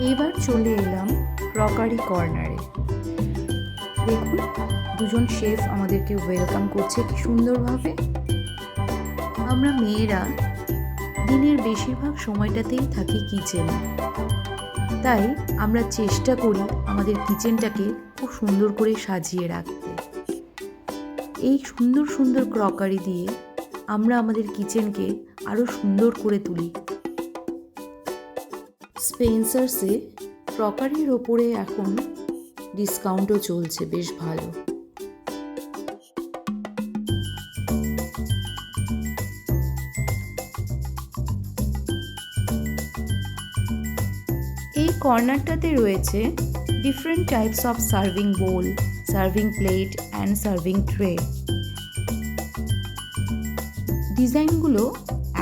এইবার চলে এলাম ক্রকারি কর্নারে। দেখুন দুজন শেফ আমাদেরকে ওয়েলকাম করছে কি সুন্দরভাবে। আমরা মেয়েরা দিনের বেশিরভাগ সময়টাতেই থাকি কিচেনে, তাই আমরা চেষ্টা করি আমাদের কিচেনটাকে খুব সুন্দর করে সাজিয়ে রাখতে। এই সুন্দর সুন্দর ক্রকারি দিয়ে আমরা আমাদের কিচেনকে আরও সুন্দর করে তুলি। স্পেন্সার্সে ক্রকারির ওপরে এখন ডিসকাউন্টও চলছে বেশ ভালো। এই কর্নারটাতে রয়েছে different types of serving bowl, serving plate and serving tray. ডিজাইনগুলো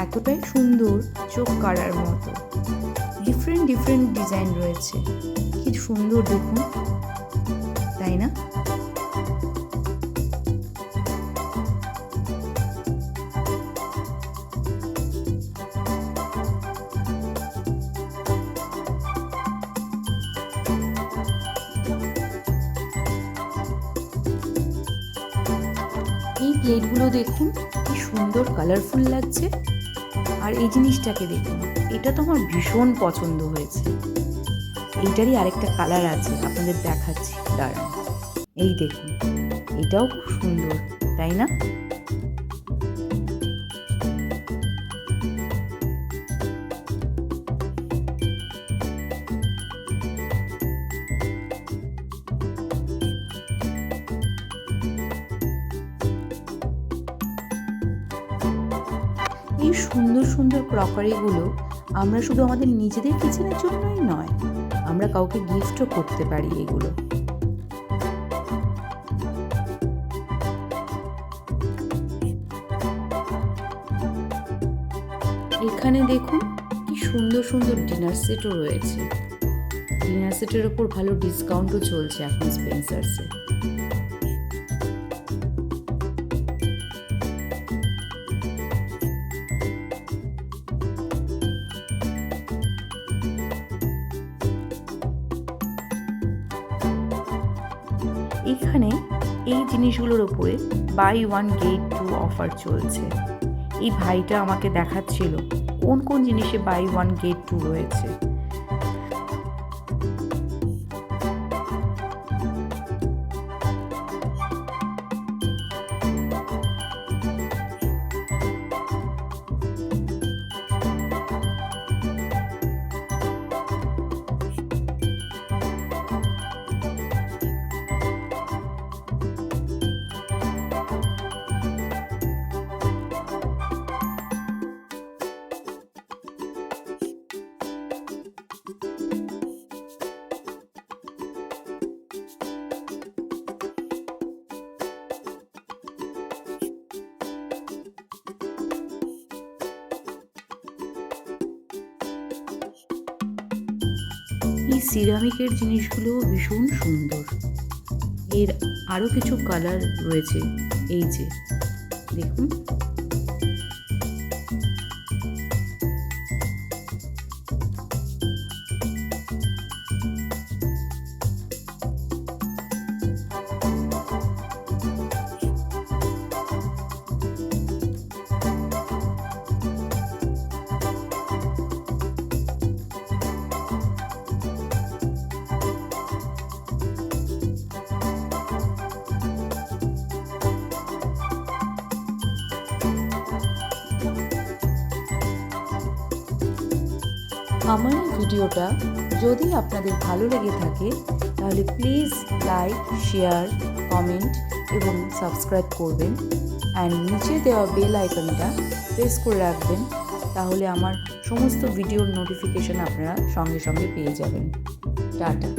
এতটাই সুন্দর চোখ কাড়ার মতো। ডিফারেন্ট ডিজাইন রয়েছে, কি সুন্দর দেখুন, তাই না? এই প্লেটগুলো দেখুন কি সুন্দর কালারফুল লাগছে। আর এই জিনিসটাকে দেখুন, এটা তো আমার ভীষণ পছন্দ হয়েছে। এইটারই আরেকটা কালার আছে, আপনাদের দেখাচ্ছি, দাঁড়ান। এই দেখুন, এটাও খুব সুন্দর, তাই না? এই সুন্দর সুন্দর ক্রকারিগুলো আমরা শুধু আমাদের নিজেদের কিচেনের জন্যই নয়, আমরা কাউকে গিফটও করতে পারি এগুলো। এখানে দেখুন কি সুন্দর সুন্দর ডিনার সেটও রয়েছে। ডিনার সেটের ওপর ভালো ডিসকাউন্টও চলছে এখন স্পেন্সার্সে। এখানে এই জিনিসগুলোর ওপরে buy one get two offer চলছে। এই ভাইটা আমাকে দেখাচ্ছিল কোন কোন জিনিসে বাই ওয়ান গেট টু রয়েছে। এই সিরামিকের জিনিসগুলো ভীষণ সুন্দর। এর আরও কিছু কালার রয়েছে, এই যে দেখুন। আমার এই ভিডিওটা যদি আপনাদের ভালো লেগে থাকে তাহলে প্লিজ লাইক, শেয়ার, কমেন্ট এবং সাবস্ক্রাইব করবেন। অ্যান্ড নিচে দেওয়া বেল আইকনটা প্রেস করে রাখবেন, তাহলে আমার সমস্ত ভিডিওর নোটিফিকেশন আপনারা সঙ্গে সঙ্গে পেয়ে যাবেন। টাটা।